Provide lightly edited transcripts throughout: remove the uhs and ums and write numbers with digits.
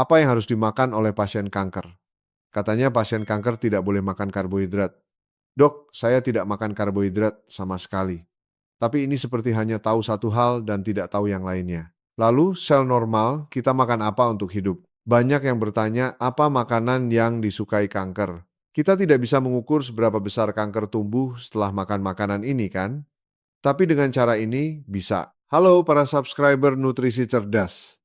Apa yang harus dimakan oleh pasien kanker? Katanya pasien kanker tidak boleh makan karbohidrat. Dok, saya tidak makan karbohidrat sama sekali. Tapi ini seperti hanya tahu satu hal dan tidak tahu yang lainnya. Lalu, sel normal, kita makan apa untuk hidup? Banyak yang bertanya, apa makanan yang disukai kanker? Kita tidak bisa mengukur seberapa besar kanker tumbuh setelah makan makanan ini, kan? Tapi dengan cara ini, bisa. Halo para subscriber Nutrisi Cerdas.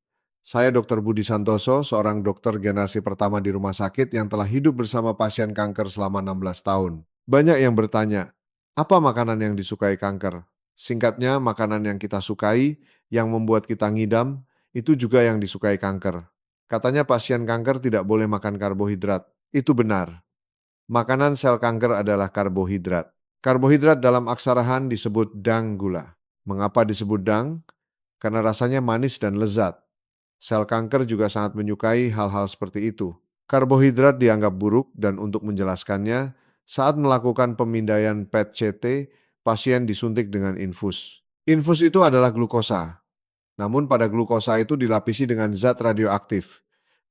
Saya Dr. Budi Santoso, seorang dokter generasi pertama di rumah sakit yang telah hidup bersama pasien kanker selama 16 tahun. Banyak yang bertanya, apa makanan yang disukai kanker? Singkatnya, makanan yang kita sukai, yang membuat kita ngidam, itu juga yang disukai kanker. Katanya pasien kanker tidak boleh makan karbohidrat. Itu benar. Makanan sel kanker adalah karbohidrat. Karbohidrat dalam aksara Han disebut dang gula. Mengapa disebut dang? Karena rasanya manis dan lezat. Sel kanker juga sangat menyukai hal-hal seperti itu. Karbohidrat dianggap buruk dan untuk menjelaskannya, saat melakukan pemindaian PET-CT, pasien disuntik dengan infus. Infus itu adalah glukosa. Namun pada glukosa itu dilapisi dengan zat radioaktif.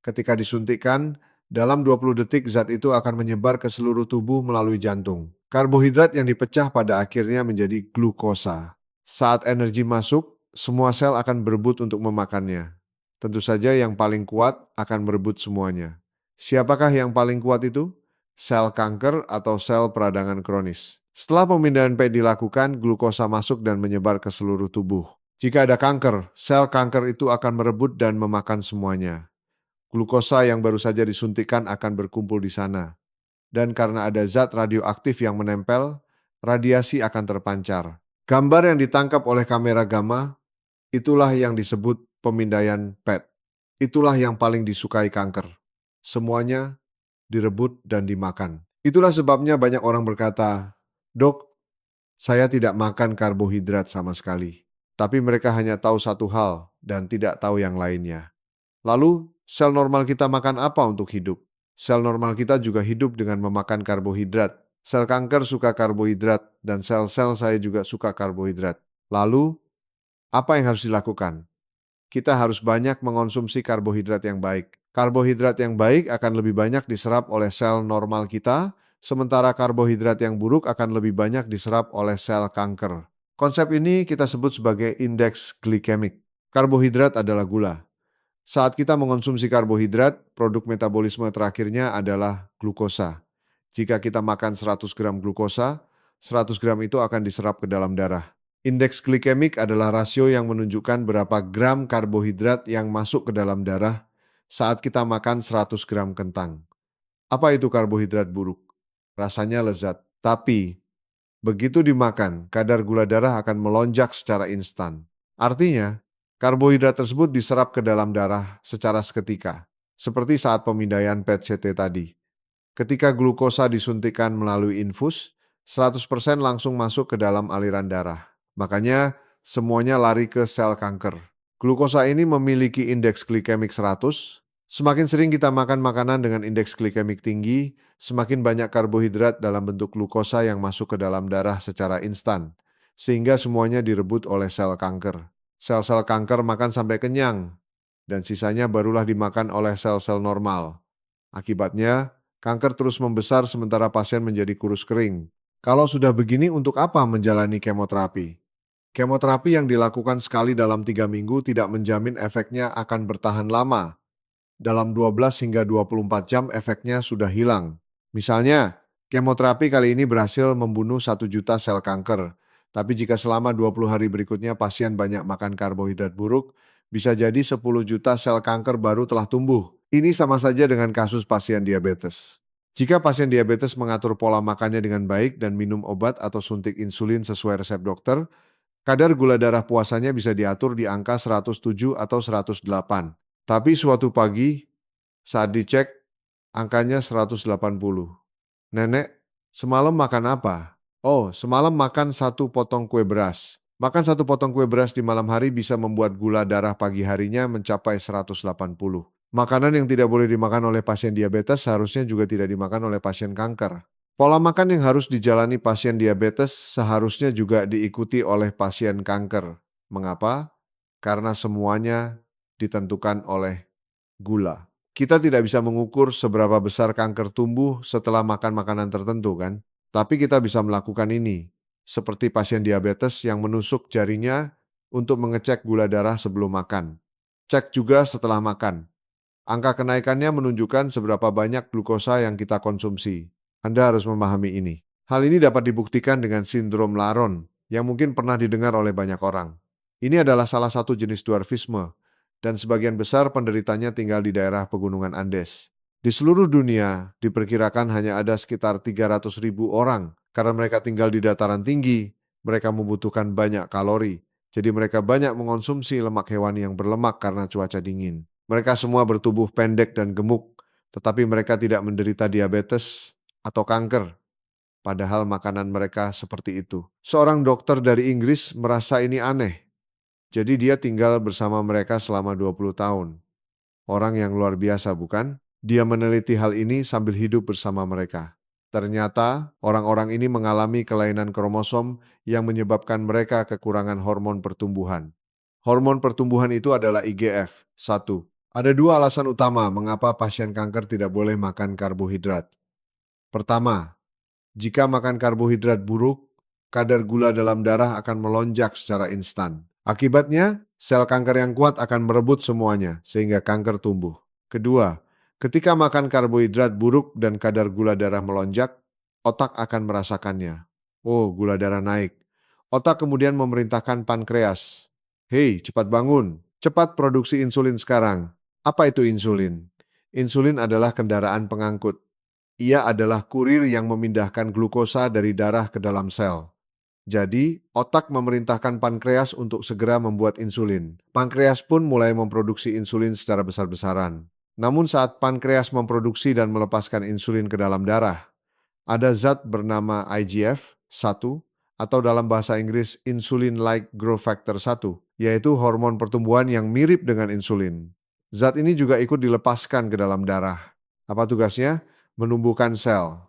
Ketika disuntikkan, dalam 20 detik zat itu akan menyebar ke seluruh tubuh melalui jantung. Karbohidrat yang dipecah pada akhirnya menjadi glukosa. Saat energi masuk, semua sel akan berebut untuk memakannya. Tentu saja yang paling kuat akan merebut semuanya. Siapakah yang paling kuat itu? Sel kanker atau sel peradangan kronis. Setelah pemindahan PET dilakukan, glukosa masuk dan menyebar ke seluruh tubuh. Jika ada kanker, sel kanker itu akan merebut dan memakan semuanya. Glukosa yang baru saja disuntikkan akan berkumpul di sana. Dan karena ada zat radioaktif yang menempel, radiasi akan terpancar. Gambar yang ditangkap oleh kamera gamma, itulah yang disebut pemindaian PET. Itulah yang paling disukai kanker. Semuanya direbut dan dimakan. Itulah sebabnya banyak orang berkata, "Dok, saya tidak makan karbohidrat sama sekali." Tapi mereka hanya tahu satu hal dan tidak tahu yang lainnya. Lalu, sel normal kita makan apa untuk hidup? Sel normal kita juga hidup dengan memakan karbohidrat. Sel kanker suka karbohidrat dan sel-sel saya juga suka karbohidrat. Lalu, apa yang harus dilakukan? Kita harus banyak mengonsumsi karbohidrat yang baik. Karbohidrat yang baik akan lebih banyak diserap oleh sel normal kita, sementara karbohidrat yang buruk akan lebih banyak diserap oleh sel kanker. Konsep ini kita sebut sebagai indeks glikemik. Karbohidrat adalah gula. Saat kita mengonsumsi karbohidrat, produk metabolisme terakhirnya adalah glukosa. Jika kita makan 100 gram glukosa, 100 gram itu akan diserap ke dalam darah. Indeks glikemik adalah rasio yang menunjukkan berapa gram karbohidrat yang masuk ke dalam darah saat kita makan 100 gram kentang. Apa itu karbohidrat buruk? Rasanya lezat, tapi begitu dimakan, kadar gula darah akan melonjak secara instan. Artinya, karbohidrat tersebut diserap ke dalam darah secara seketika, seperti saat pemindaian PET-CT tadi. Ketika glukosa disuntikkan melalui infus, 100% langsung masuk ke dalam aliran darah. Makanya, semuanya lari ke sel kanker. Glukosa ini memiliki indeks glikemik 100. Semakin sering kita makan makanan dengan indeks glikemik tinggi, semakin banyak karbohidrat dalam bentuk glukosa yang masuk ke dalam darah secara instan, sehingga semuanya direbut oleh sel kanker. Sel-sel kanker makan sampai kenyang, dan sisanya barulah dimakan oleh sel-sel normal. Akibatnya, kanker terus membesar sementara pasien menjadi kurus kering. Kalau sudah begini, untuk apa menjalani kemoterapi? Kemoterapi yang dilakukan sekali dalam 3 minggu tidak menjamin efeknya akan bertahan lama. Dalam 12 hingga 24 jam efeknya sudah hilang. Misalnya, kemoterapi kali ini berhasil membunuh 1 juta sel kanker. Tapi jika selama 20 hari berikutnya pasien banyak makan karbohidrat buruk, bisa jadi 10 juta sel kanker baru telah tumbuh. Ini sama saja dengan kasus pasien diabetes. Jika pasien diabetes mengatur pola makannya dengan baik dan minum obat atau suntik insulin sesuai resep dokter, kadar gula darah puasanya bisa diatur di angka 107 atau 108. Tapi suatu pagi, saat dicek, angkanya 180. "Nenek, semalam makan apa?" "Oh, semalam makan 1 potong kue beras." Makan 1 potong kue beras di malam hari bisa membuat gula darah pagi harinya mencapai 180. Makanan yang tidak boleh dimakan oleh pasien diabetes seharusnya juga tidak dimakan oleh pasien kanker. Pola makan yang harus dijalani pasien diabetes seharusnya juga diikuti oleh pasien kanker. Mengapa? Karena semuanya ditentukan oleh gula. Kita tidak bisa mengukur seberapa besar kanker tumbuh setelah makan makanan tertentu, kan? Tapi kita bisa melakukan ini, seperti pasien diabetes yang menusuk jarinya untuk mengecek gula darah sebelum makan. Cek juga setelah makan. Angka kenaikannya menunjukkan seberapa banyak glukosa yang kita konsumsi. Anda harus memahami ini. Hal ini dapat dibuktikan dengan sindrom Laron yang mungkin pernah didengar oleh banyak orang. Ini adalah salah satu jenis dwarfisme, dan sebagian besar penderitanya tinggal di daerah pegunungan Andes. Di seluruh dunia, diperkirakan hanya ada sekitar 300.000 orang karena mereka tinggal di dataran tinggi, mereka membutuhkan banyak kalori, jadi mereka banyak mengonsumsi lemak hewani yang berlemak karena cuaca dingin. Mereka semua bertubuh pendek dan gemuk, tetapi mereka tidak menderita diabetes atau kanker, padahal makanan mereka seperti itu. Seorang dokter dari Inggris merasa ini aneh, jadi dia tinggal bersama mereka selama 20 tahun. Orang yang luar biasa, bukan? Dia meneliti hal ini sambil hidup bersama mereka. Ternyata, orang-orang ini mengalami kelainan kromosom yang menyebabkan mereka kekurangan hormon pertumbuhan. Hormon pertumbuhan itu adalah IGF. 1. Ada dua alasan utama mengapa pasien kanker tidak boleh makan karbohidrat. Pertama, jika makan karbohidrat buruk, kadar gula dalam darah akan melonjak secara instan. Akibatnya, sel kanker yang kuat akan merebut semuanya, sehingga kanker tumbuh. Kedua, ketika makan karbohidrat buruk dan kadar gula darah melonjak, otak akan merasakannya. Oh, gula darah naik. Otak kemudian memerintahkan pankreas. Hei, cepat bangun. Cepat produksi insulin sekarang. Apa itu insulin? Insulin adalah kendaraan pengangkut. Ia adalah kurir yang memindahkan glukosa dari darah ke dalam sel. Jadi, otak memerintahkan pankreas untuk segera membuat insulin. Pankreas pun mulai memproduksi insulin secara besar-besaran. Namun saat pankreas memproduksi dan melepaskan insulin ke dalam darah, ada zat bernama IGF-1 atau dalam bahasa Inggris Insulin-like Growth Factor 1, yaitu hormon pertumbuhan yang mirip dengan insulin. Zat ini juga ikut dilepaskan ke dalam darah. Apa tugasnya? Menumbuhkan sel.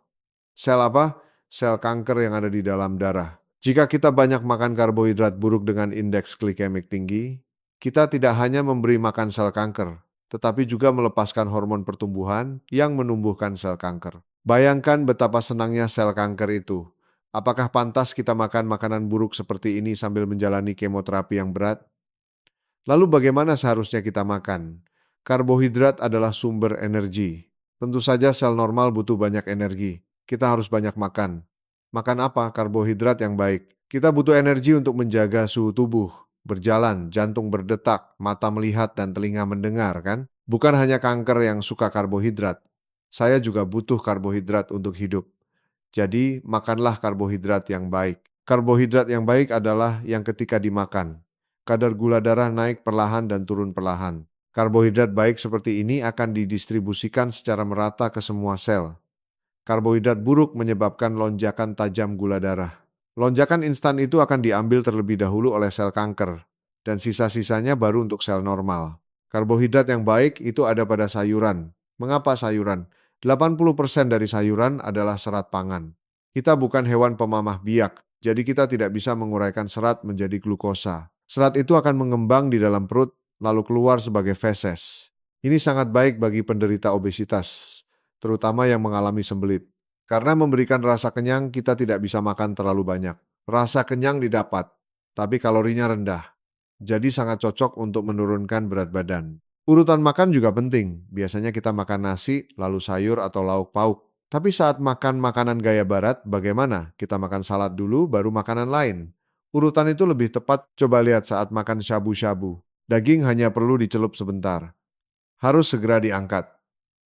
Sel apa? Sel kanker yang ada di dalam darah. Jika kita banyak makan karbohidrat buruk dengan indeks glikemik tinggi, kita tidak hanya memberi makan sel kanker, tetapi juga melepaskan hormon pertumbuhan yang menumbuhkan sel kanker. Bayangkan betapa senangnya sel kanker itu. Apakah pantas kita makan makanan buruk seperti ini sambil menjalani kemoterapi yang berat? Lalu bagaimana seharusnya kita makan? Karbohidrat adalah sumber energi. Tentu saja sel normal butuh banyak energi. Kita harus banyak makan. Makan apa? Karbohidrat yang baik. Kita butuh energi untuk menjaga suhu tubuh, berjalan, jantung berdetak, mata melihat, dan telinga mendengar, kan? Bukan hanya kanker yang suka karbohidrat. Saya juga butuh karbohidrat untuk hidup. Jadi, makanlah karbohidrat yang baik. Karbohidrat yang baik adalah yang ketika dimakan, kadar gula darah naik perlahan dan turun perlahan. Karbohidrat baik seperti ini akan didistribusikan secara merata ke semua sel. Karbohidrat buruk menyebabkan lonjakan tajam gula darah. Lonjakan instan itu akan diambil terlebih dahulu oleh sel kanker, dan sisa-sisanya baru untuk sel normal. Karbohidrat yang baik itu ada pada sayuran. Mengapa sayuran? 80% dari sayuran adalah serat pangan. Kita bukan hewan pemamah biak, jadi kita tidak bisa menguraikan serat menjadi glukosa. Serat itu akan mengembang di dalam perut, lalu keluar sebagai feses. Ini sangat baik bagi penderita obesitas, terutama yang mengalami sembelit. Karena memberikan rasa kenyang, kita tidak bisa makan terlalu banyak. Rasa kenyang didapat, tapi kalorinya rendah. Jadi sangat cocok untuk menurunkan berat badan. Urutan makan juga penting. Biasanya kita makan nasi, lalu sayur atau lauk pauk. Tapi saat makan makanan gaya barat, bagaimana? Kita makan salad dulu, baru makanan lain. Urutan itu lebih tepat. Coba lihat saat makan shabu-shabu. Daging hanya perlu dicelup sebentar. Harus segera diangkat.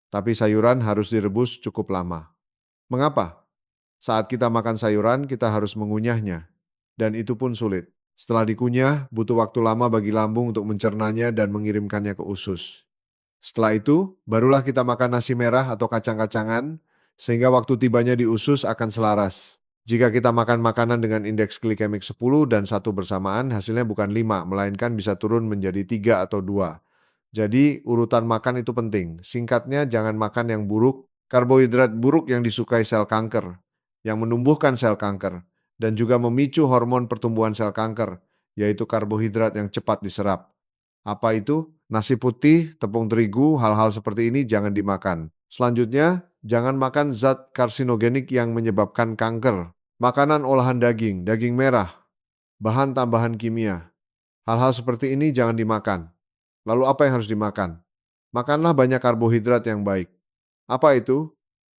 Tapi sayuran harus direbus cukup lama. Mengapa? Saat kita makan sayuran, kita harus mengunyahnya. Dan itu pun sulit. Setelah dikunyah, butuh waktu lama bagi lambung untuk mencernanya dan mengirimkannya ke usus. Setelah itu, barulah kita makan nasi merah atau kacang-kacangan, sehingga waktu tibanya di usus akan selaras. Jika kita makan makanan dengan indeks glikemik 10 dan 1 bersamaan, hasilnya bukan 5, melainkan bisa turun menjadi 3 atau 2. Jadi, urutan makan itu penting. Singkatnya, jangan makan yang buruk, karbohidrat buruk yang disukai sel kanker, yang menumbuhkan sel kanker, dan juga memicu hormon pertumbuhan sel kanker, yaitu karbohidrat yang cepat diserap. Apa itu? Nasi putih, tepung terigu, hal-hal seperti ini jangan dimakan. Selanjutnya, jangan makan zat karsinogenik yang menyebabkan kanker. Makanan olahan daging, daging merah, bahan tambahan kimia. Hal-hal seperti ini jangan dimakan. Lalu apa yang harus dimakan? Makanlah banyak karbohidrat yang baik. Apa itu?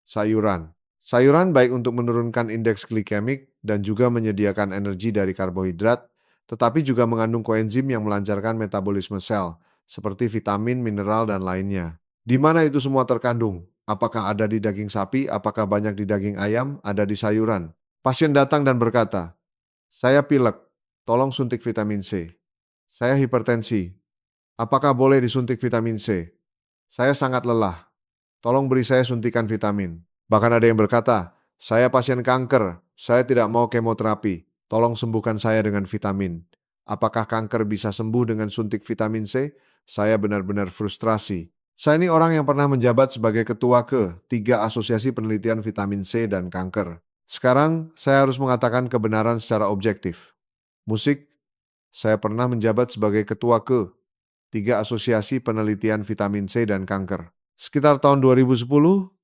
Sayuran. Sayuran baik untuk menurunkan indeks glikemik dan juga menyediakan energi dari karbohidrat, tetapi juga mengandung koenzim yang melancarkan metabolisme sel, seperti vitamin, mineral, dan lainnya. Di mana itu semua terkandung? Apakah ada di daging sapi? Apakah banyak di daging ayam? Ada di sayuran. Pasien datang dan berkata, saya pilek, tolong suntik vitamin C. Saya hipertensi, apakah boleh disuntik vitamin C? Saya sangat lelah, tolong beri saya suntikan vitamin. Bahkan ada yang berkata, saya pasien kanker, saya tidak mau kemoterapi, tolong sembuhkan saya dengan vitamin. Apakah kanker bisa sembuh dengan suntik vitamin C? Saya benar-benar frustrasi. Saya ini orang yang pernah menjabat sebagai ketua ke-3 Asosiasi Penelitian Vitamin C dan Kanker. Sekarang, saya harus mengatakan kebenaran secara objektif. Musik, saya pernah menjabat sebagai ketua ke-3 Asosiasi Penelitian Vitamin C dan Kanker. Sekitar tahun 2010,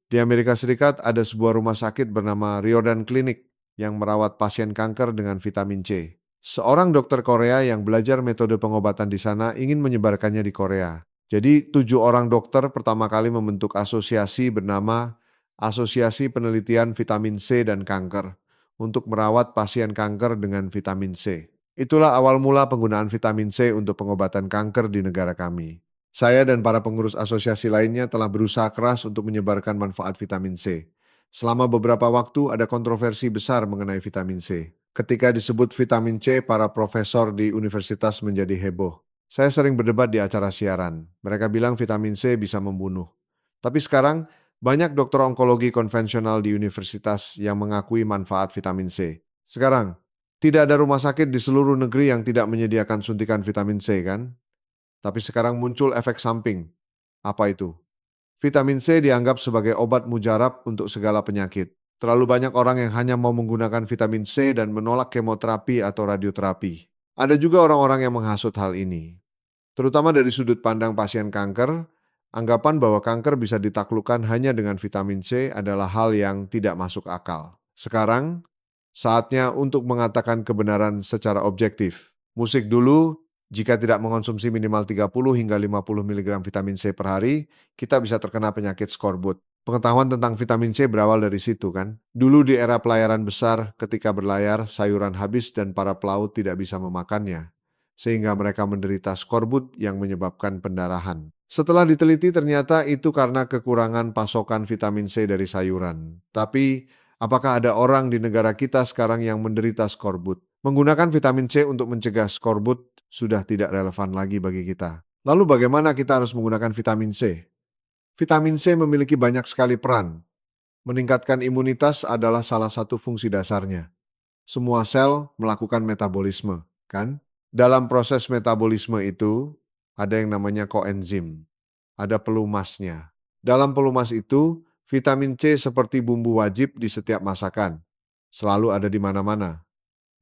di Amerika Serikat ada sebuah rumah sakit bernama Riordan Clinic yang merawat pasien kanker dengan vitamin C. Seorang dokter Korea yang belajar metode pengobatan di sana ingin menyebarkannya di Korea. Jadi 7 orang dokter pertama kali membentuk asosiasi bernama Asosiasi Penelitian Vitamin C dan Kanker untuk merawat pasien kanker dengan vitamin C. Itulah awal mula penggunaan vitamin C untuk pengobatan kanker di negara kami. Saya dan para pengurus asosiasi lainnya telah berusaha keras untuk menyebarkan manfaat vitamin C. Selama beberapa waktu ada kontroversi besar mengenai vitamin C. Ketika disebut vitamin C, para profesor di universitas menjadi heboh. Saya sering berdebat di acara siaran. Mereka bilang vitamin C bisa membunuh. Tapi sekarang, banyak dokter onkologi konvensional di universitas yang mengakui manfaat vitamin C. Sekarang, tidak ada rumah sakit di seluruh negeri yang tidak menyediakan suntikan vitamin C, kan? Tapi sekarang muncul efek samping. Apa itu? Vitamin C dianggap sebagai obat mujarab untuk segala penyakit. Terlalu banyak orang yang hanya mau menggunakan vitamin C dan menolak kemoterapi atau radioterapi. Ada juga orang-orang yang menghasut hal ini. Terutama dari sudut pandang pasien kanker, anggapan bahwa kanker bisa ditaklukkan hanya dengan vitamin C adalah hal yang tidak masuk akal. Sekarang, saatnya untuk mengatakan kebenaran secara objektif. Musik dulu, jika tidak mengonsumsi minimal 30 hingga 50 mg vitamin C per hari, kita bisa terkena penyakit skorbut. Pengetahuan tentang vitamin C berawal dari situ kan. Dulu di era pelayaran besar, ketika berlayar, sayuran habis dan para pelaut tidak bisa memakannya, sehingga mereka menderita skorbut yang menyebabkan pendarahan. Setelah diteliti ternyata itu karena kekurangan pasokan vitamin C dari sayuran. Tapi, apakah ada orang di negara kita sekarang yang menderita skorbut? Menggunakan vitamin C untuk mencegah skorbut sudah tidak relevan lagi bagi kita. Lalu bagaimana kita harus menggunakan vitamin C? Vitamin C memiliki banyak sekali peran. Meningkatkan imunitas adalah salah satu fungsi dasarnya. Semua sel melakukan metabolisme, kan? Dalam proses metabolisme itu, ada yang namanya koenzim, ada pelumasnya. Dalam pelumas itu, vitamin C seperti bumbu wajib di setiap masakan. Selalu ada di mana-mana.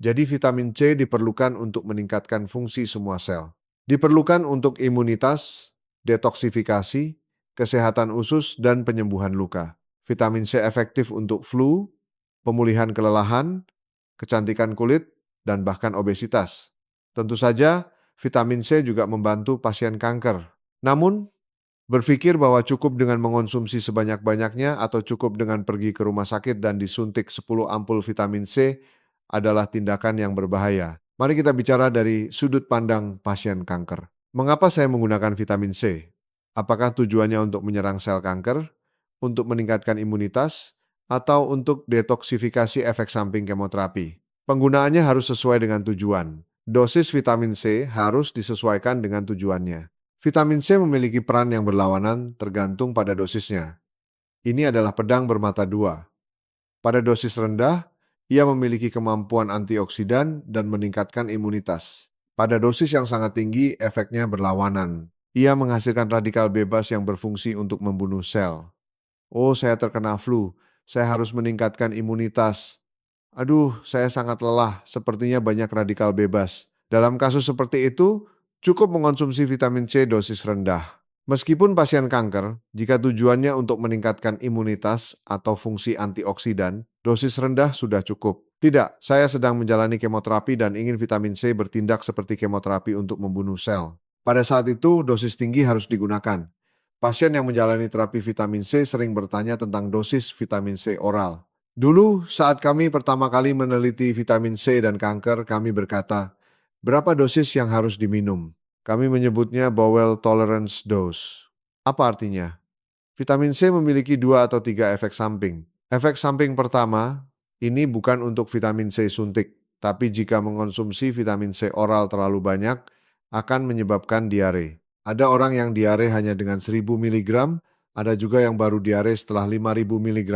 Jadi vitamin C diperlukan untuk meningkatkan fungsi semua sel. Diperlukan untuk imunitas, detoksifikasi, kesehatan usus, dan penyembuhan luka. Vitamin C efektif untuk flu, pemulihan kelelahan, kecantikan kulit, dan bahkan obesitas. Tentu saja, vitamin C juga membantu pasien kanker. Namun, berpikir bahwa cukup dengan mengonsumsi sebanyak-banyaknya atau cukup dengan pergi ke rumah sakit dan disuntik 10 ampul vitamin C adalah tindakan yang berbahaya. Mari kita bicara dari sudut pandang pasien kanker. Mengapa saya menggunakan vitamin C? Apakah tujuannya untuk menyerang sel kanker, untuk meningkatkan imunitas, atau untuk detoksifikasi efek samping kemoterapi? Penggunaannya harus sesuai dengan tujuan. Dosis vitamin C harus disesuaikan dengan tujuannya. Vitamin C memiliki peran yang berlawanan tergantung pada dosisnya. Ini adalah pedang bermata dua. Pada dosis rendah, ia memiliki kemampuan antioksidan dan meningkatkan imunitas. Pada dosis yang sangat tinggi, efeknya berlawanan. Ia menghasilkan radikal bebas yang berfungsi untuk membunuh sel. Oh, saya terkena flu. Saya harus meningkatkan imunitas. Aduh, saya sangat lelah. Sepertinya banyak radikal bebas. Dalam kasus seperti itu, Cukup mengonsumsi vitamin C dosis rendah. Meskipun pasien kanker, jika tujuannya untuk meningkatkan imunitas atau fungsi antioksidan, dosis rendah sudah cukup. Tidak, saya sedang menjalani kemoterapi dan ingin vitamin C bertindak seperti kemoterapi untuk membunuh sel. Pada saat itu, dosis tinggi harus digunakan. Pasien yang menjalani terapi vitamin C sering bertanya tentang dosis vitamin C oral. Dulu, saat kami pertama kali meneliti vitamin C dan kanker, kami berkata, berapa dosis yang harus diminum? Kami menyebutnya bowel tolerance dose. Apa artinya? Vitamin C memiliki 2 atau 3 efek samping. Efek samping pertama, ini bukan untuk vitamin C suntik, tapi jika mengonsumsi vitamin C oral terlalu banyak, akan menyebabkan diare. Ada orang yang diare hanya dengan 1000 mg, ada juga yang baru diare setelah 5000 mg.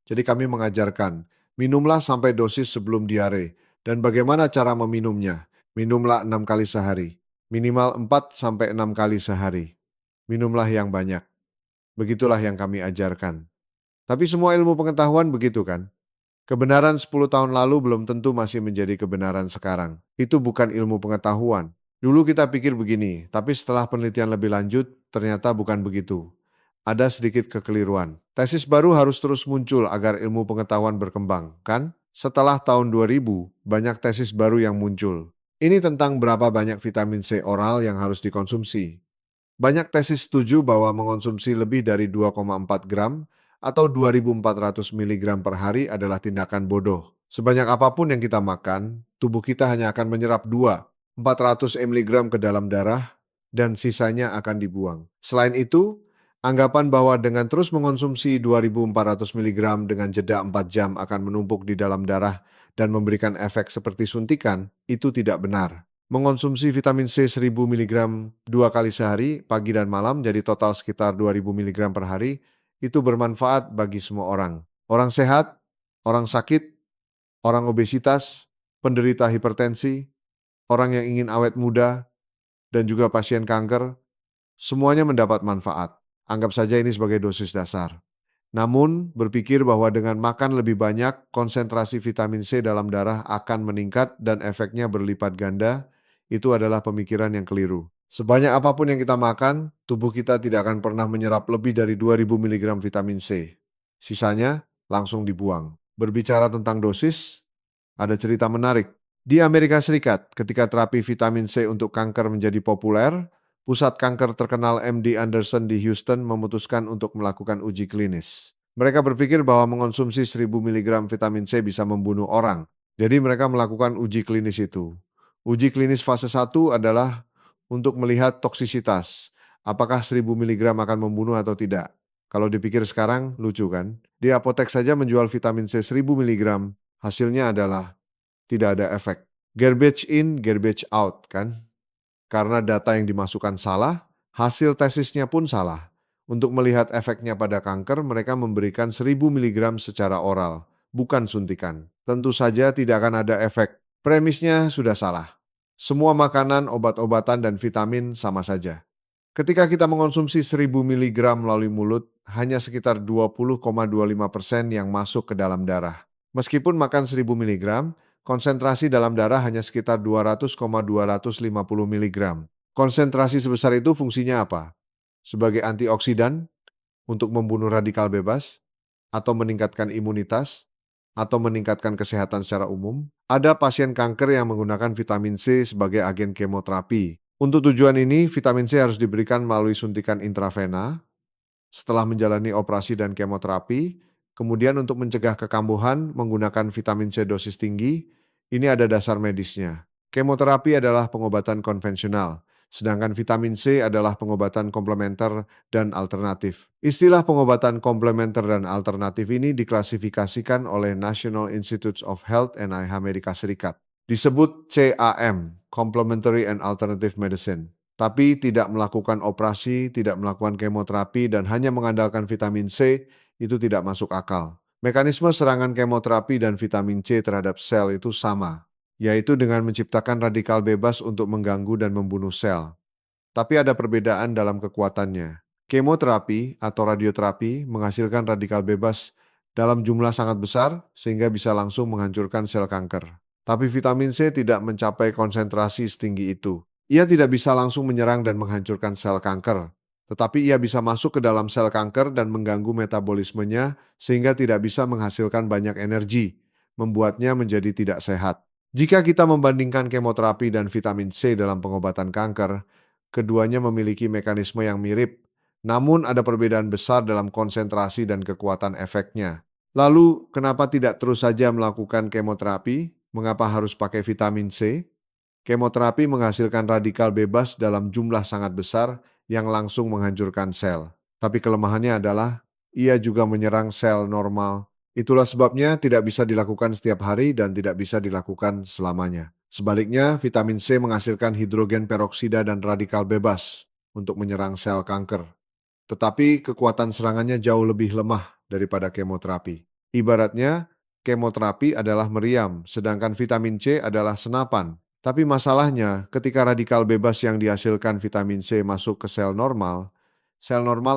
Jadi kami mengajarkan, minumlah sampai dosis sebelum diare. Dan bagaimana cara meminumnya? Minumlah 6 kali sehari. Minimal 4 sampai 6 kali sehari. Minumlah yang banyak. Begitulah yang kami ajarkan. Tapi semua ilmu pengetahuan begitu kan? Kebenaran 10 tahun lalu belum tentu masih menjadi kebenaran sekarang. Itu bukan ilmu pengetahuan. Dulu kita pikir begini, tapi setelah penelitian lebih lanjut, ternyata bukan begitu. Ada sedikit kekeliruan. Tesis baru harus terus muncul agar ilmu pengetahuan berkembang, kan? Setelah tahun 2000, banyak tesis baru yang muncul. Ini tentang berapa banyak vitamin C oral yang harus dikonsumsi. Banyak tesis setuju bahwa mengonsumsi lebih dari 2,4 gram atau 2.400 mg per hari adalah tindakan bodoh. Sebanyak apapun yang kita makan, tubuh kita hanya akan menyerap 2.400 mg ke dalam darah dan sisanya akan dibuang. Selain itu, anggapan bahwa dengan terus mengonsumsi 2.400 mg dengan jeda 4 jam akan menumpuk di dalam darah dan memberikan efek seperti suntikan, itu tidak benar. Mengonsumsi vitamin C 1000 mg 2 kali sehari, pagi dan malam, jadi total sekitar 2000 mg per hari, itu bermanfaat bagi semua orang. Orang sehat, orang sakit, orang obesitas, penderita hipertensi, orang yang ingin awet muda, dan juga pasien kanker, semuanya mendapat manfaat. Anggap saja ini sebagai dosis dasar. Namun, berpikir bahwa dengan makan lebih banyak, konsentrasi vitamin C dalam darah akan meningkat dan efeknya berlipat ganda, itu adalah pemikiran yang keliru. Sebanyak apapun yang kita makan, tubuh kita tidak akan pernah menyerap lebih dari 2000 mg vitamin C. Sisanya langsung dibuang. Berbicara tentang dosis, ada cerita menarik. Di Amerika Serikat, ketika terapi vitamin C untuk kanker menjadi populer, pusat kanker terkenal MD Anderson di Houston memutuskan untuk melakukan uji klinis. Mereka berpikir bahwa mengonsumsi 1000 mg vitamin C bisa membunuh orang. Jadi mereka melakukan uji klinis itu. Uji klinis fase 1 adalah untuk melihat toksisitas. Apakah 1000 mg akan membunuh atau tidak? Kalau dipikir sekarang, lucu kan? Di apotek saja menjual vitamin C 1000 mg, hasilnya adalah tidak ada efek. Garbage in, garbage out kan? Karena data yang dimasukkan salah, hasil tesisnya pun salah. Untuk melihat efeknya pada kanker, mereka memberikan 1000 mg secara oral, bukan suntikan. Tentu saja tidak akan ada efek. Premisnya sudah salah. Semua makanan, obat-obatan, dan vitamin sama saja. Ketika kita mengonsumsi 1000 mg melalui mulut, hanya sekitar 20,25% yang masuk ke dalam darah. Meskipun makan 1000 mg, konsentrasi dalam darah hanya sekitar 200,250 mg. Konsentrasi sebesar itu fungsinya apa? Sebagai antioksidan, untuk membunuh radikal bebas, atau meningkatkan imunitas, atau meningkatkan kesehatan secara umum. Ada pasien kanker yang menggunakan vitamin C sebagai agen kemoterapi. Untuk tujuan ini, vitamin C harus diberikan melalui suntikan intravena setelah menjalani operasi dan kemoterapi. Kemudian untuk mencegah kekambuhan menggunakan vitamin C dosis tinggi, ini ada dasar medisnya. Kemoterapi adalah pengobatan konvensional, sedangkan vitamin C adalah pengobatan komplementer dan alternatif. Istilah pengobatan komplementer dan alternatif ini diklasifikasikan oleh National Institutes of Health NIH Amerika Serikat. Disebut CAM, Complementary and Alternative Medicine. Tapi tidak melakukan operasi, tidak melakukan kemoterapi, dan hanya mengandalkan vitamin C, itu tidak masuk akal. Mekanisme serangan kemoterapi dan vitamin C terhadap sel itu sama, yaitu dengan menciptakan radikal bebas untuk mengganggu dan membunuh sel. Tapi ada perbedaan dalam kekuatannya. Kemoterapi atau radioterapi menghasilkan radikal bebas dalam jumlah sangat besar sehingga bisa langsung menghancurkan sel kanker. Tapi vitamin C tidak mencapai konsentrasi setinggi itu. Ia tidak bisa langsung menyerang dan menghancurkan sel kanker, tetapi ia bisa masuk ke dalam sel kanker dan mengganggu metabolismenya sehingga tidak bisa menghasilkan banyak energi, membuatnya menjadi tidak sehat. Jika kita membandingkan kemoterapi dan vitamin C dalam pengobatan kanker, keduanya memiliki mekanisme yang mirip, namun ada perbedaan besar dalam konsentrasi dan kekuatan efeknya. Lalu, kenapa tidak terus saja melakukan kemoterapi? Mengapa harus pakai vitamin C? Kemoterapi menghasilkan radikal bebas dalam jumlah sangat besar yang langsung menghancurkan sel. Tapi kelemahannya adalah ia juga menyerang sel normal. Itulah sebabnya tidak bisa dilakukan setiap hari dan tidak bisa dilakukan selamanya. Sebaliknya, vitamin C menghasilkan hidrogen peroksida dan radikal bebas untuk menyerang sel kanker. Tetapi kekuatan serangannya jauh lebih lemah daripada kemoterapi. Ibaratnya, kemoterapi adalah meriam, sedangkan vitamin C adalah senapan. Tapi masalahnya, ketika radikal bebas yang dihasilkan vitamin C masuk ke sel normal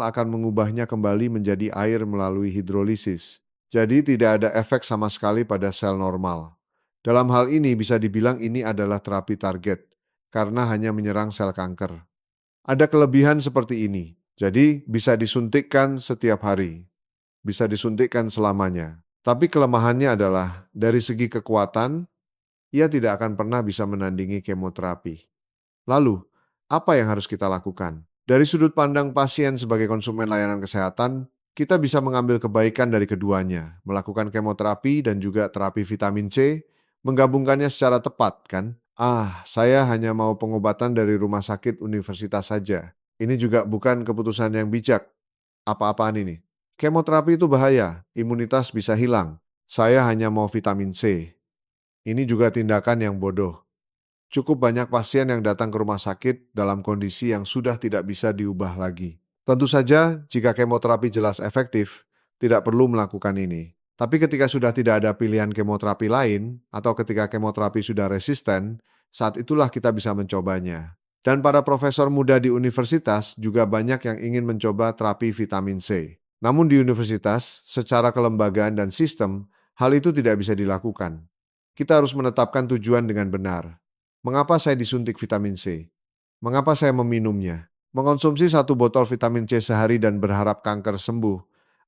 akan mengubahnya kembali menjadi air melalui hidrolisis. Jadi tidak ada efek sama sekali pada sel normal. Dalam hal ini bisa dibilang ini adalah terapi target, karena hanya menyerang sel kanker. Ada kelebihan seperti ini, jadi bisa disuntikkan setiap hari, bisa disuntikkan selamanya. Tapi kelemahannya adalah dari segi kekuatan, ia tidak akan pernah bisa menandingi kemoterapi. Lalu, apa yang harus kita lakukan? Dari sudut pandang pasien sebagai konsumen layanan kesehatan, kita bisa mengambil kebaikan dari keduanya, melakukan kemoterapi dan juga terapi vitamin C, menggabungkannya secara tepat, kan? Saya hanya mau pengobatan dari rumah sakit universitas saja. Ini juga bukan keputusan yang bijak. Apa-apaan ini? Kemoterapi itu bahaya, imunitas bisa hilang. Saya hanya mau vitamin C. Ini juga tindakan yang bodoh. Cukup banyak pasien yang datang ke rumah sakit dalam kondisi yang sudah tidak bisa diubah lagi. Tentu saja, jika kemoterapi jelas efektif, tidak perlu melakukan ini. Tapi ketika sudah tidak ada pilihan kemoterapi lain, atau ketika kemoterapi sudah resisten, saat itulah kita bisa mencobanya. Dan para profesor muda di universitas juga banyak yang ingin mencoba terapi vitamin C. Namun di universitas, secara kelembagaan dan sistem, hal itu tidak bisa dilakukan. Kita harus menetapkan tujuan dengan benar. Mengapa saya disuntik vitamin C? Mengapa saya meminumnya? Mengonsumsi satu botol vitamin C sehari dan berharap kanker sembuh,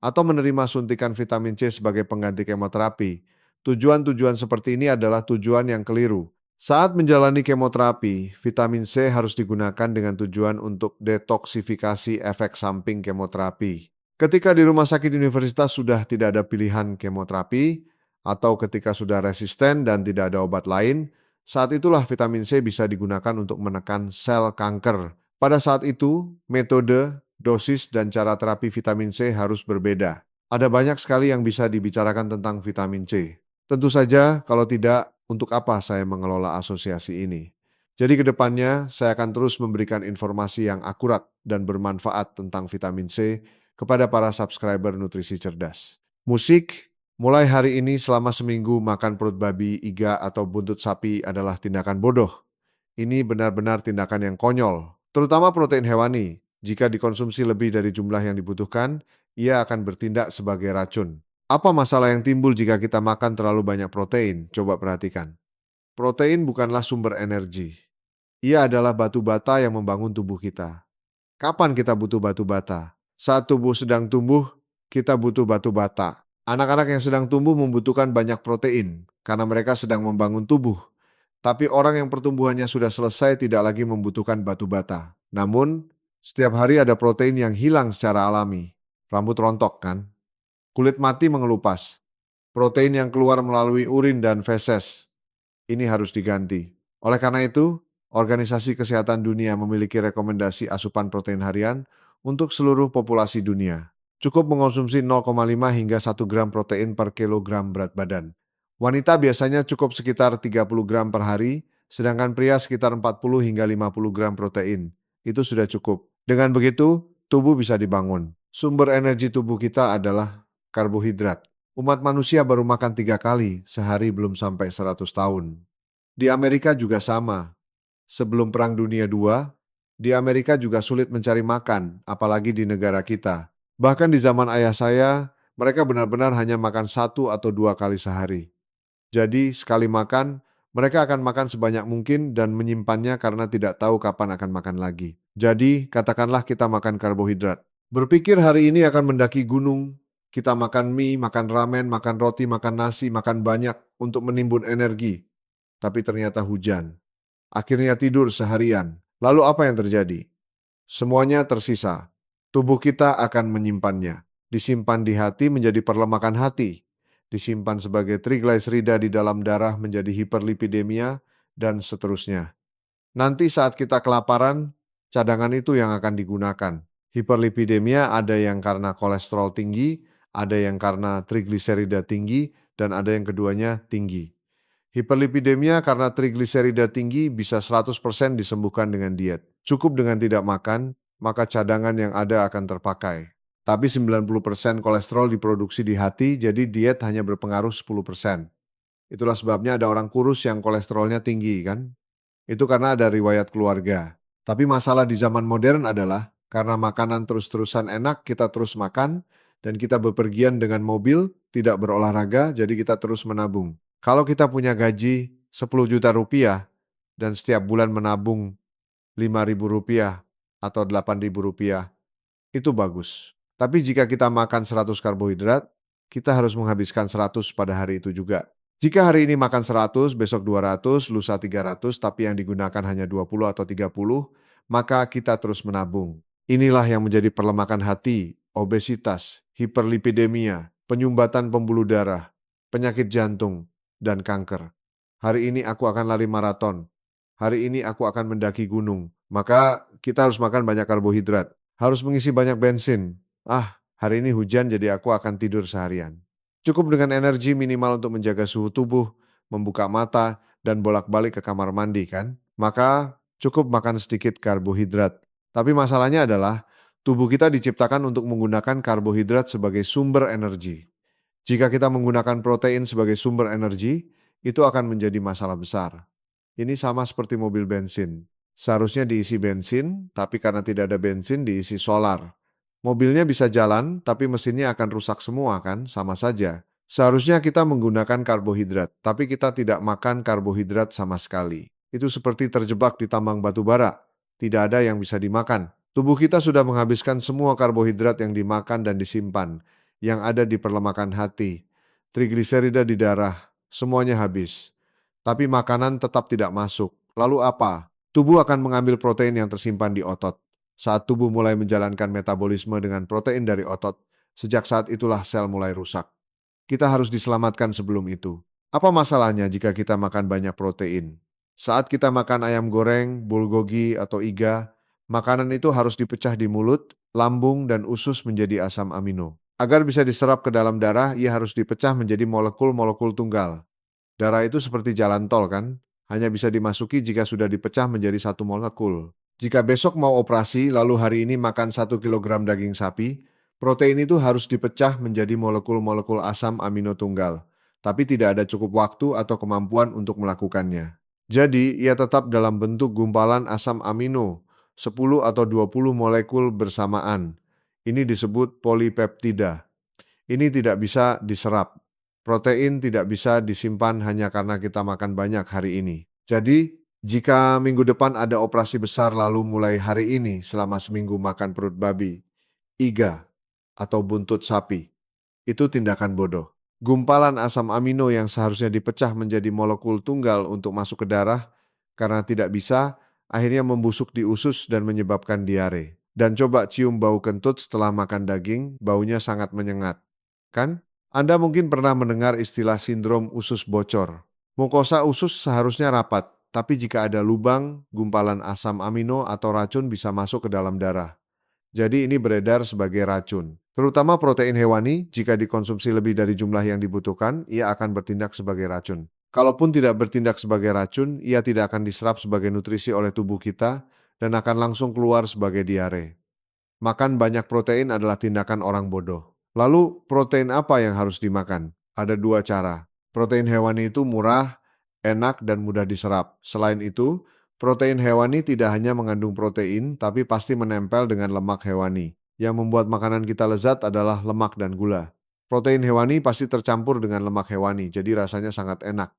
atau menerima suntikan vitamin C sebagai pengganti kemoterapi. Tujuan-tujuan seperti ini adalah tujuan yang keliru. Saat menjalani kemoterapi, vitamin C harus digunakan dengan tujuan untuk detoksifikasi efek samping kemoterapi. Ketika di rumah sakit universitas sudah tidak ada pilihan kemoterapi, atau ketika sudah resisten dan tidak ada obat lain, saat itulah vitamin C bisa digunakan untuk menekan sel kanker. Pada saat itu, metode, dosis, dan cara terapi vitamin C harus berbeda. Ada banyak sekali yang bisa dibicarakan tentang vitamin C. Tentu saja, kalau tidak, untuk apa saya mengelola asosiasi ini? Jadi ke depannya, saya akan terus memberikan informasi yang akurat dan bermanfaat tentang vitamin C kepada para subscriber Nutrisi Cerdas. Musik. Mulai hari ini selama seminggu makan perut babi, iga, atau buntut sapi adalah tindakan bodoh. Ini benar-benar tindakan yang konyol, terutama protein hewani. Jika dikonsumsi lebih dari jumlah yang dibutuhkan, ia akan bertindak sebagai racun. Apa masalah yang timbul jika kita makan terlalu banyak protein? Coba perhatikan. Protein bukanlah sumber energi. Ia adalah batu bata yang membangun tubuh kita. Kapan kita butuh batu bata? Saat tubuh sedang tumbuh, kita butuh batu bata. Anak-anak yang sedang tumbuh membutuhkan banyak protein karena mereka sedang membangun tubuh. Tapi orang yang pertumbuhannya sudah selesai tidak lagi membutuhkan batu bata. Namun, setiap hari ada protein yang hilang secara alami. Rambut rontok kan? Kulit mati mengelupas. Protein yang keluar melalui urin dan feses. Ini harus diganti. Oleh karena itu, Organisasi Kesehatan Dunia memiliki rekomendasi asupan protein harian untuk seluruh populasi dunia. Cukup mengonsumsi 0,5 hingga 1 gram protein per kilogram berat badan. Wanita biasanya cukup sekitar 30 gram per hari, sedangkan pria sekitar 40 hingga 50 gram protein. Itu sudah cukup. Dengan begitu, tubuh bisa dibangun. Sumber energi tubuh kita adalah karbohidrat. Umat manusia baru makan 3 kali sehari belum sampai 100 tahun. Di Amerika juga sama. Sebelum Perang Dunia II, di Amerika juga sulit mencari makan, apalagi di negara kita. Bahkan di zaman ayah saya, mereka benar-benar hanya makan 1 atau 2 kali sehari. Jadi sekali makan, Mereka akan makan sebanyak mungkin dan menyimpannya karena tidak tahu kapan akan makan lagi. Jadi, katakanlah kita makan karbohidrat. Berpikir hari ini akan mendaki gunung, kita makan mie, makan ramen, makan roti, makan nasi, makan banyak untuk menimbun energi. Tapi ternyata hujan. Akhirnya tidur seharian. Lalu apa yang terjadi? Semuanya tersisa. Tubuh kita akan menyimpannya. Disimpan di hati menjadi perlemakan hati. Disimpan sebagai trigliserida di dalam darah menjadi hiperlipidemia, dan seterusnya. Nanti saat kita kelaparan, cadangan itu yang akan digunakan. Hiperlipidemia ada yang karena kolesterol tinggi, ada yang karena trigliserida tinggi, dan ada yang keduanya tinggi. Hiperlipidemia karena trigliserida tinggi bisa 100% disembuhkan dengan diet. Cukup dengan tidak makan, maka cadangan yang ada akan terpakai. Tapi 90% kolesterol diproduksi di hati, jadi diet hanya berpengaruh 10%. Itulah sebabnya ada orang kurus yang kolesterolnya tinggi, kan? Itu karena ada riwayat keluarga. Tapi masalah di zaman modern adalah karena makanan terus-terusan enak, kita terus makan, dan kita bepergian dengan mobil, tidak berolahraga, jadi kita terus menabung. Kalau kita punya gaji 10 juta rupiah dan setiap bulan menabung 5.000 rupiah atau 8.000 rupiah, itu bagus. Tapi jika kita makan 100 karbohidrat, kita harus menghabiskan 100 pada hari itu juga. Jika hari ini makan 100, besok 200, lusa 300, tapi yang digunakan hanya 20 atau 30, maka kita terus menabung. Inilah yang menjadi perlemakan hati, obesitas, hiperlipidemia, penyumbatan pembuluh darah, penyakit jantung, dan kanker. Hari ini aku akan lari maraton. Hari ini aku akan mendaki gunung. Maka kita harus makan banyak karbohidrat. Harus mengisi banyak bensin. Hari ini hujan jadi aku akan tidur seharian. Cukup dengan energi minimal untuk menjaga suhu tubuh, membuka mata, dan bolak-balik ke kamar mandi kan? Maka cukup makan sedikit karbohidrat. Tapi masalahnya adalah tubuh kita diciptakan untuk menggunakan karbohidrat sebagai sumber energi. Jika kita menggunakan protein sebagai sumber energi, itu akan menjadi masalah besar. Ini sama seperti mobil bensin. Seharusnya diisi bensin, tapi karena tidak ada bensin diisi solar. Mobilnya bisa jalan, tapi mesinnya akan rusak semua kan? Sama saja. Seharusnya kita menggunakan karbohidrat, tapi kita tidak makan karbohidrat sama sekali. Itu seperti terjebak di tambang batu bara. Tidak ada yang bisa dimakan. Tubuh kita sudah menghabiskan semua karbohidrat yang dimakan dan disimpan, yang ada di perlemakan hati, trigliserida di darah, semuanya habis. Tapi makanan tetap tidak masuk. Lalu apa? Tubuh akan mengambil protein yang tersimpan di otot. Saat tubuh mulai menjalankan metabolisme dengan protein dari otot, sejak saat itulah sel mulai rusak. Kita harus diselamatkan sebelum itu. Apa masalahnya jika kita makan banyak protein? Saat kita makan ayam goreng, bulgogi, atau iga, makanan itu harus dipecah di mulut, lambung, dan usus menjadi asam amino. Agar bisa diserap ke dalam darah, ia harus dipecah menjadi molekul-molekul tunggal. Darah itu seperti jalan tol kan? Hanya bisa dimasuki jika sudah dipecah menjadi satu molekul. Jika besok mau operasi, lalu hari ini makan 1 kilogram daging sapi, protein itu harus dipecah menjadi molekul-molekul asam amino tunggal. Tapi tidak ada cukup waktu atau kemampuan untuk melakukannya. Jadi, ia tetap dalam bentuk gumpalan asam amino, 10 atau 20 molekul bersamaan. Ini disebut polipeptida. Ini tidak bisa diserap. Protein tidak bisa disimpan hanya karena kita makan banyak hari ini. Jadi, jika minggu depan ada operasi besar lalu mulai hari ini selama seminggu makan perut babi, iga, atau buntut sapi, itu tindakan bodoh. Gumpalan asam amino yang seharusnya dipecah menjadi molekul tunggal untuk masuk ke darah, karena tidak bisa, akhirnya membusuk di usus dan menyebabkan diare. Dan coba cium bau kentut setelah makan daging, baunya sangat menyengat. Kan? Anda mungkin pernah mendengar istilah sindrom usus bocor. Mukosa usus seharusnya rapat, tapi jika ada lubang, gumpalan asam amino atau racun bisa masuk ke dalam darah. Jadi ini beredar sebagai racun. Terutama protein hewani, jika dikonsumsi lebih dari jumlah yang dibutuhkan, ia akan bertindak sebagai racun. Kalaupun tidak bertindak sebagai racun, ia tidak akan diserap sebagai nutrisi oleh tubuh kita dan akan langsung keluar sebagai diare. Makan banyak protein adalah tindakan orang bodoh. Lalu, protein apa yang harus dimakan? Ada dua cara. Protein hewani itu murah, enak, dan mudah diserap. Selain itu, protein hewani tidak hanya mengandung protein, tapi pasti menempel dengan lemak hewani. Yang membuat makanan kita lezat adalah lemak dan gula. Protein hewani pasti tercampur dengan lemak hewani, jadi rasanya sangat enak.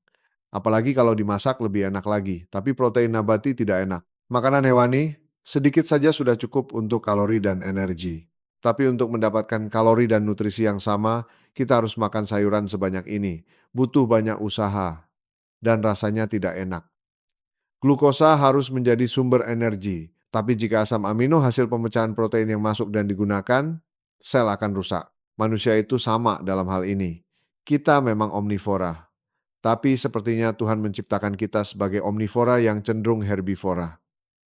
Apalagi kalau dimasak lebih enak lagi, tapi protein nabati tidak enak. Makanan hewani sedikit saja sudah cukup untuk kalori dan energi. Tapi untuk mendapatkan kalori dan nutrisi yang sama, kita harus makan sayuran sebanyak ini. Butuh banyak usaha dan rasanya tidak enak. Glukosa harus menjadi sumber energi, tapi jika asam amino hasil pemecahan protein yang masuk dan digunakan, sel akan rusak. Manusia itu sama dalam hal ini. Kita memang omnivora, tapi sepertinya Tuhan menciptakan kita sebagai omnivora yang cenderung herbivora.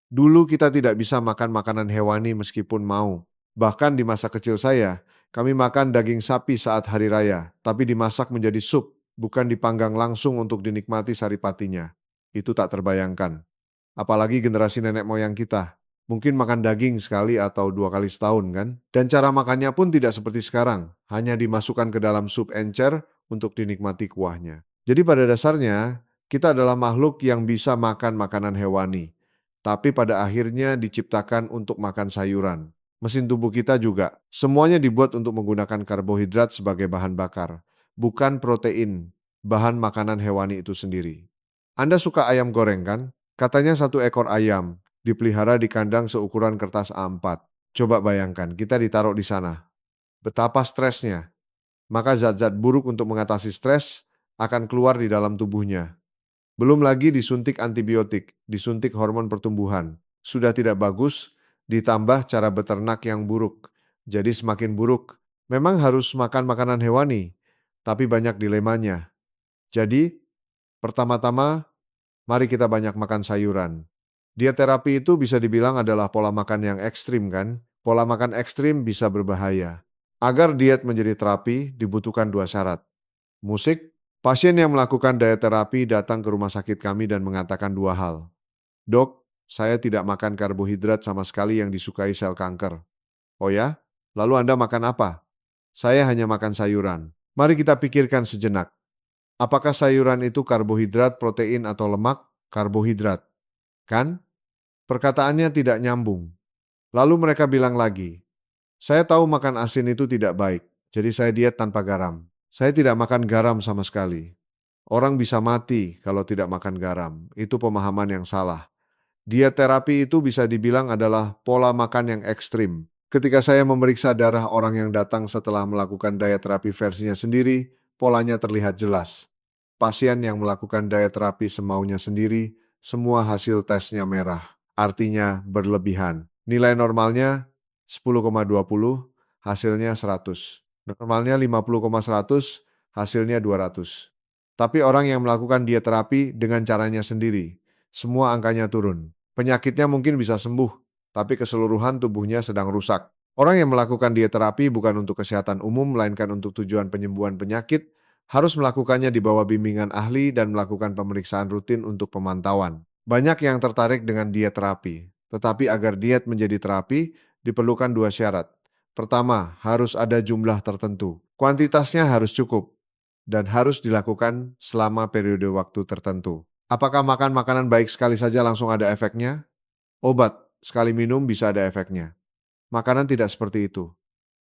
Dulu kita tidak bisa makan makanan hewani meskipun mau. Bahkan di masa kecil saya, kami makan daging sapi saat hari raya, tapi dimasak menjadi sup, bukan dipanggang langsung untuk dinikmati saripatinya. Itu tak terbayangkan. Apalagi generasi nenek moyang kita. Mungkin makan daging sekali atau 2 kali setahun kan? Dan cara makannya pun tidak seperti sekarang. Hanya dimasukkan ke dalam sup encer untuk dinikmati kuahnya. Jadi pada dasarnya, kita adalah makhluk yang bisa makan makanan hewani. Tapi pada akhirnya diciptakan untuk makan sayuran. Mesin tubuh kita juga. Semuanya dibuat untuk menggunakan karbohidrat sebagai bahan bakar. Bukan protein, bahan makanan hewani itu sendiri. Anda suka ayam goreng kan? Katanya satu ekor ayam dipelihara di kandang seukuran kertas A4. Coba bayangkan, kita ditaruh di sana. Betapa stresnya. Maka zat-zat buruk untuk mengatasi stres akan keluar di dalam tubuhnya. Belum lagi disuntik antibiotik, disuntik hormon pertumbuhan. Sudah tidak bagus, ditambah cara beternak yang buruk. Jadi semakin buruk. Memang harus makan makanan hewani, tapi banyak dilemanya. Jadi, pertama-tama, mari kita banyak makan sayuran. Diet terapi itu bisa dibilang adalah pola makan yang ekstrim kan? Pola makan ekstrim bisa berbahaya. Agar diet menjadi terapi, dibutuhkan 2 syarat. Musik, pasien yang melakukan diet terapi datang ke rumah sakit kami dan mengatakan 2 hal. Dok, saya tidak makan karbohidrat sama sekali yang disukai sel kanker. Oh ya? Lalu Anda makan apa? Saya hanya makan sayuran. Mari kita pikirkan sejenak. Apakah sayuran itu karbohidrat, protein, atau lemak? Karbohidrat. Kan? Perkataannya tidak nyambung. Lalu mereka bilang lagi, saya tahu makan asin itu tidak baik, jadi saya diet tanpa garam. Saya tidak makan garam sama sekali. Orang bisa mati kalau tidak makan garam. Itu pemahaman yang salah. Diet terapi itu bisa dibilang adalah pola makan yang ekstrim. Ketika saya memeriksa darah orang yang datang setelah melakukan diet terapi versinya sendiri, polanya terlihat jelas. Pasien yang melakukan diet terapi semaunya sendiri, semua hasil tesnya merah. Artinya berlebihan. Nilai normalnya 10,20, hasilnya 100. Normalnya 50,100, hasilnya 200. Tapi orang yang melakukan diet terapi dengan caranya sendiri, semua angkanya turun. Penyakitnya mungkin bisa sembuh, tapi keseluruhan tubuhnya sedang rusak. Orang yang melakukan diet terapi bukan untuk kesehatan umum, melainkan untuk tujuan penyembuhan penyakit, harus melakukannya di bawah bimbingan ahli dan melakukan pemeriksaan rutin untuk pemantauan. Banyak yang tertarik dengan diet terapi, tetapi agar diet menjadi terapi, diperlukan 2 syarat. Pertama, harus ada jumlah tertentu. Kuantitasnya harus cukup dan harus dilakukan selama periode waktu tertentu. Apakah makan makanan baik sekali saja langsung ada efeknya? Obat, sekali minum bisa ada efeknya. Makanan tidak seperti itu.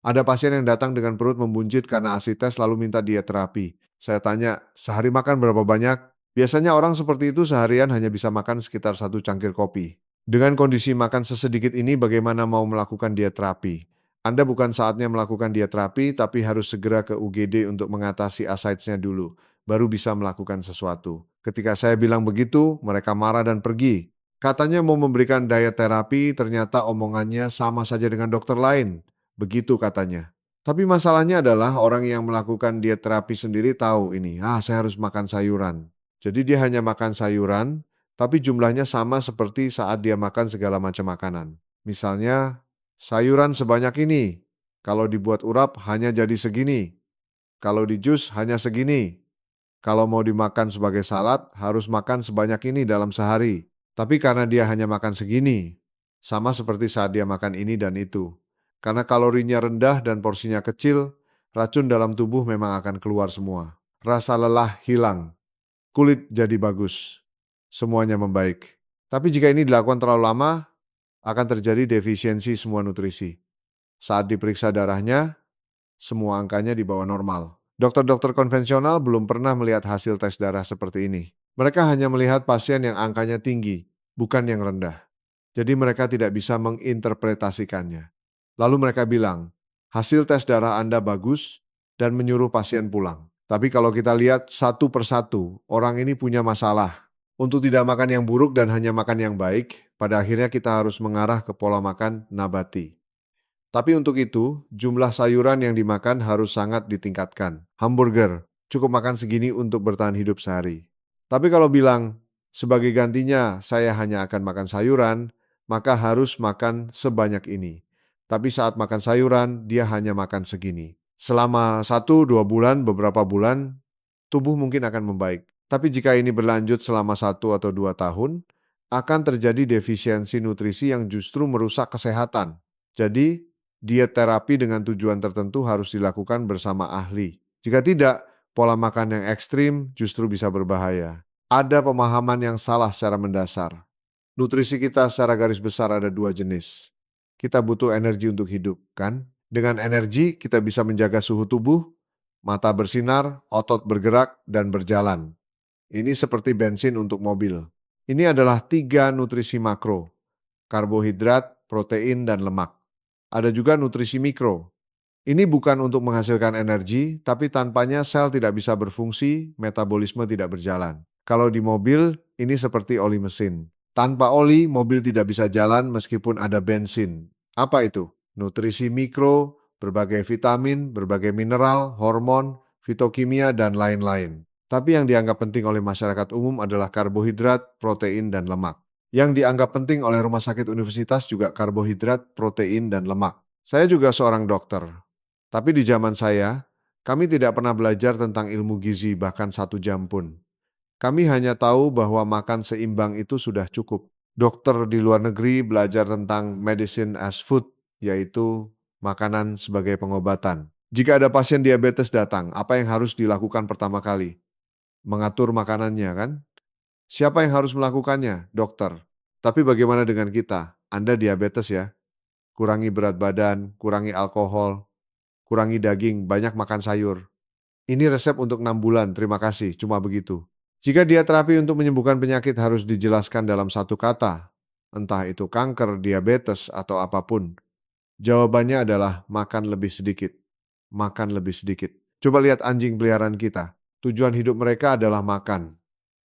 Ada pasien yang datang dengan perut membuncit karena asites lalu minta diet terapi. Saya tanya, sehari makan berapa banyak? Biasanya orang seperti itu seharian hanya bisa makan sekitar 1 cangkir kopi. Dengan kondisi makan sesedikit ini bagaimana mau melakukan diet terapi? Anda bukan saatnya melakukan diet terapi, tapi harus segera ke UGD untuk mengatasi asitesnya dulu, baru bisa melakukan sesuatu. Ketika saya bilang begitu, mereka marah dan pergi. Katanya mau memberikan diet terapi, ternyata omongannya sama saja dengan dokter lain. Begitu katanya. Tapi masalahnya adalah orang yang melakukan diet terapi sendiri tahu ini, saya harus makan sayuran. Jadi dia hanya makan sayuran, tapi jumlahnya sama seperti saat dia makan segala macam makanan. Misalnya, sayuran sebanyak ini, kalau dibuat urap hanya jadi segini, kalau di jus hanya segini, kalau mau dimakan sebagai salad harus makan sebanyak ini dalam sehari. Tapi karena dia hanya makan segini, sama seperti saat dia makan ini dan itu. Karena kalorinya rendah dan porsinya kecil, racun dalam tubuh memang akan keluar semua. Rasa lelah hilang, kulit jadi bagus, semuanya membaik. Tapi jika ini dilakukan terlalu lama, akan terjadi defisiensi semua nutrisi. Saat diperiksa darahnya, semua angkanya di bawah normal. Dokter-dokter konvensional belum pernah melihat hasil tes darah seperti ini. Mereka hanya melihat pasien yang angkanya tinggi, bukan yang rendah. Jadi mereka tidak bisa menginterpretasikannya. Lalu mereka bilang, hasil tes darah Anda bagus dan menyuruh pasien pulang. Tapi kalau kita lihat satu persatu, orang ini punya masalah. Untuk tidak makan yang buruk dan hanya makan yang baik, pada akhirnya kita harus mengarah ke pola makan nabati. Tapi untuk itu, jumlah sayuran yang dimakan harus sangat ditingkatkan. Hamburger, cukup makan segini untuk bertahan hidup sehari. Tapi kalau bilang, sebagai gantinya saya hanya akan makan sayuran, maka harus makan sebanyak ini. Tapi saat makan sayuran, dia hanya makan segini. Selama 1-2 bulan, beberapa bulan, tubuh mungkin akan membaik. Tapi jika ini berlanjut selama 1 atau 2 tahun, akan terjadi defisiensi nutrisi yang justru merusak kesehatan. Jadi, diet terapi dengan tujuan tertentu harus dilakukan bersama ahli. Jika tidak, pola makan yang ekstrim justru bisa berbahaya. Ada pemahaman yang salah secara mendasar. Nutrisi kita secara garis besar ada 2 jenis. Kita butuh energi untuk hidup, kan? Dengan energi, kita bisa menjaga suhu tubuh, mata bersinar, otot bergerak, dan berjalan. Ini seperti bensin untuk mobil. Ini adalah 3 nutrisi makro, karbohidrat, protein, dan lemak. Ada juga nutrisi mikro. Ini bukan untuk menghasilkan energi, tapi tanpanya sel tidak bisa berfungsi, metabolisme tidak berjalan. Kalau di mobil, ini seperti oli mesin. Tanpa oli, mobil tidak bisa jalan meskipun ada bensin. Apa itu? Nutrisi mikro, berbagai vitamin, berbagai mineral, hormon, fitokimia, dan lain-lain. Tapi yang dianggap penting oleh masyarakat umum adalah karbohidrat, protein, dan lemak. Yang dianggap penting oleh rumah sakit universitas juga karbohidrat, protein, dan lemak. Saya juga seorang dokter. Tapi di zaman saya, kami tidak pernah belajar tentang ilmu gizi bahkan 1 jam pun. Kami hanya tahu bahwa makan seimbang itu sudah cukup. Dokter di luar negeri belajar tentang medicine as food, yaitu makanan sebagai pengobatan. Jika ada pasien diabetes datang, apa yang harus dilakukan pertama kali? Mengatur makanannya, kan? Siapa yang harus melakukannya? Dokter. Tapi bagaimana dengan kita? Anda diabetes ya? Kurangi berat badan, kurangi alkohol, kurangi daging, banyak makan sayur. Ini resep untuk 6 bulan, terima kasih, cuma begitu. Jika diet terapi untuk menyembuhkan penyakit harus dijelaskan dalam 1 kata, entah itu kanker, diabetes, atau apapun, jawabannya adalah makan lebih sedikit. Makan lebih sedikit. Coba lihat anjing peliharaan kita. Tujuan hidup mereka adalah makan.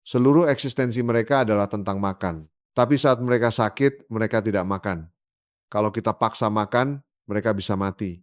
Seluruh eksistensi mereka adalah tentang makan. Tapi saat mereka sakit, mereka tidak makan. Kalau kita paksa makan, mereka bisa mati.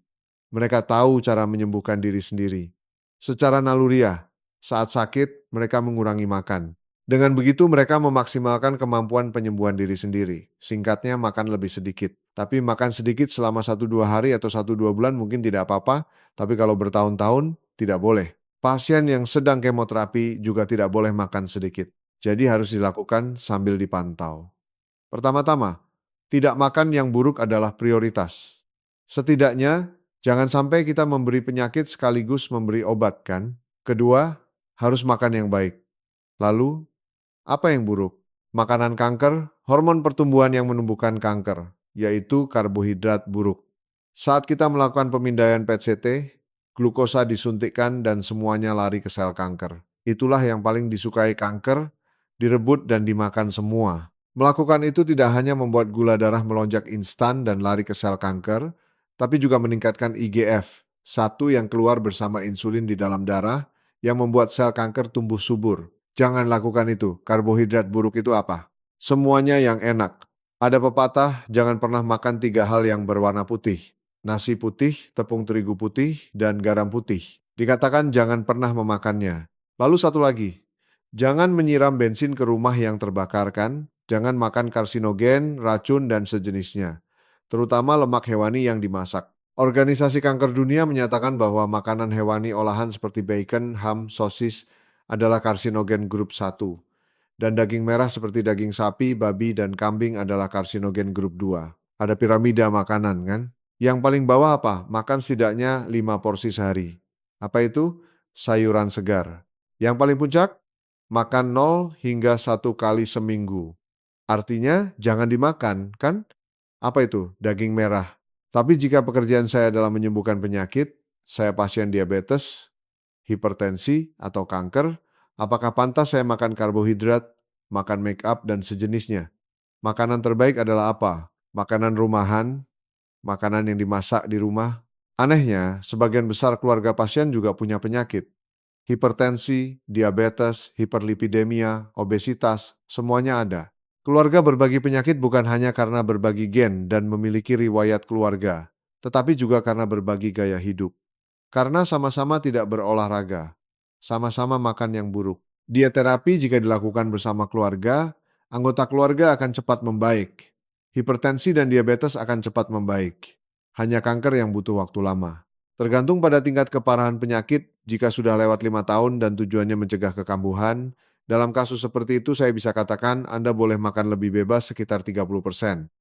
Mereka tahu cara menyembuhkan diri sendiri. Secara naluriah, saat sakit, mereka mengurangi makan. Dengan begitu, mereka memaksimalkan kemampuan penyembuhan diri sendiri. Singkatnya, makan lebih sedikit. Tapi makan sedikit selama 1-2 hari atau 1-2 bulan mungkin tidak apa-apa, tapi kalau bertahun-tahun, tidak boleh. Pasien yang sedang kemoterapi juga tidak boleh makan sedikit. Jadi harus dilakukan sambil dipantau. Pertama-tama, tidak makan yang buruk adalah prioritas. Setidaknya, jangan sampai kita memberi penyakit sekaligus memberi obat, kan? Kedua, harus makan yang baik. Lalu, apa yang buruk? Makanan kanker, hormon pertumbuhan yang menumbuhkan kanker, yaitu karbohidrat buruk. Saat kita melakukan pemindaian PET-CT, glukosa disuntikkan dan semuanya lari ke sel kanker. Itulah yang paling disukai kanker, direbut dan dimakan semua. Melakukan itu tidak hanya membuat gula darah melonjak instan dan lari ke sel kanker, tapi juga meningkatkan IGF, satu yang keluar bersama insulin di dalam darah yang membuat sel kanker tumbuh subur. Jangan lakukan itu. Karbohidrat buruk itu apa? Semuanya yang enak. Ada pepatah, jangan pernah makan 3 hal yang berwarna putih. Nasi putih, tepung terigu putih, dan garam putih. Dikatakan jangan pernah memakannya. Lalu satu lagi, jangan menyiram bensin ke rumah yang terbakarkan, jangan makan karsinogen, racun, dan sejenisnya. Terutama lemak hewani yang dimasak. Organisasi Kanker Dunia menyatakan bahwa makanan hewani olahan seperti bacon, ham, sosis adalah karsinogen grup 1. Dan daging merah seperti daging sapi, babi, dan kambing adalah karsinogen grup 2. Ada piramida makanan, kan? Yang paling bawah apa? Makan setidaknya 5 porsi sehari. Apa itu? Sayuran segar. Yang paling puncak? Makan 0 hingga 1 kali seminggu. Artinya jangan dimakan, kan? Apa itu? Daging merah. Tapi jika pekerjaan saya adalah menyembuhkan penyakit, saya pasien diabetes, hipertensi, atau kanker, Apakah pantas saya makan karbohidrat, makan make up, dan sejenisnya? Makanan terbaik adalah apa? Makanan rumahan, makanan yang dimasak di rumah. Anehnya, sebagian besar keluarga pasien juga punya penyakit. Hipertensi, diabetes, hiperlipidemia, obesitas, semuanya ada. Keluarga berbagi penyakit bukan hanya karena berbagi gen dan memiliki riwayat keluarga, tetapi juga karena berbagi gaya hidup. Karena sama-sama tidak berolahraga, sama-sama makan yang buruk. Diet terapi jika dilakukan bersama keluarga, anggota keluarga akan cepat membaik. Hipertensi dan diabetes akan cepat membaik. Hanya kanker yang butuh waktu lama. Tergantung pada tingkat keparahan penyakit, jika sudah lewat 5 tahun dan tujuannya mencegah kekambuhan, dalam kasus seperti itu saya bisa katakan Anda boleh makan lebih bebas sekitar 30%.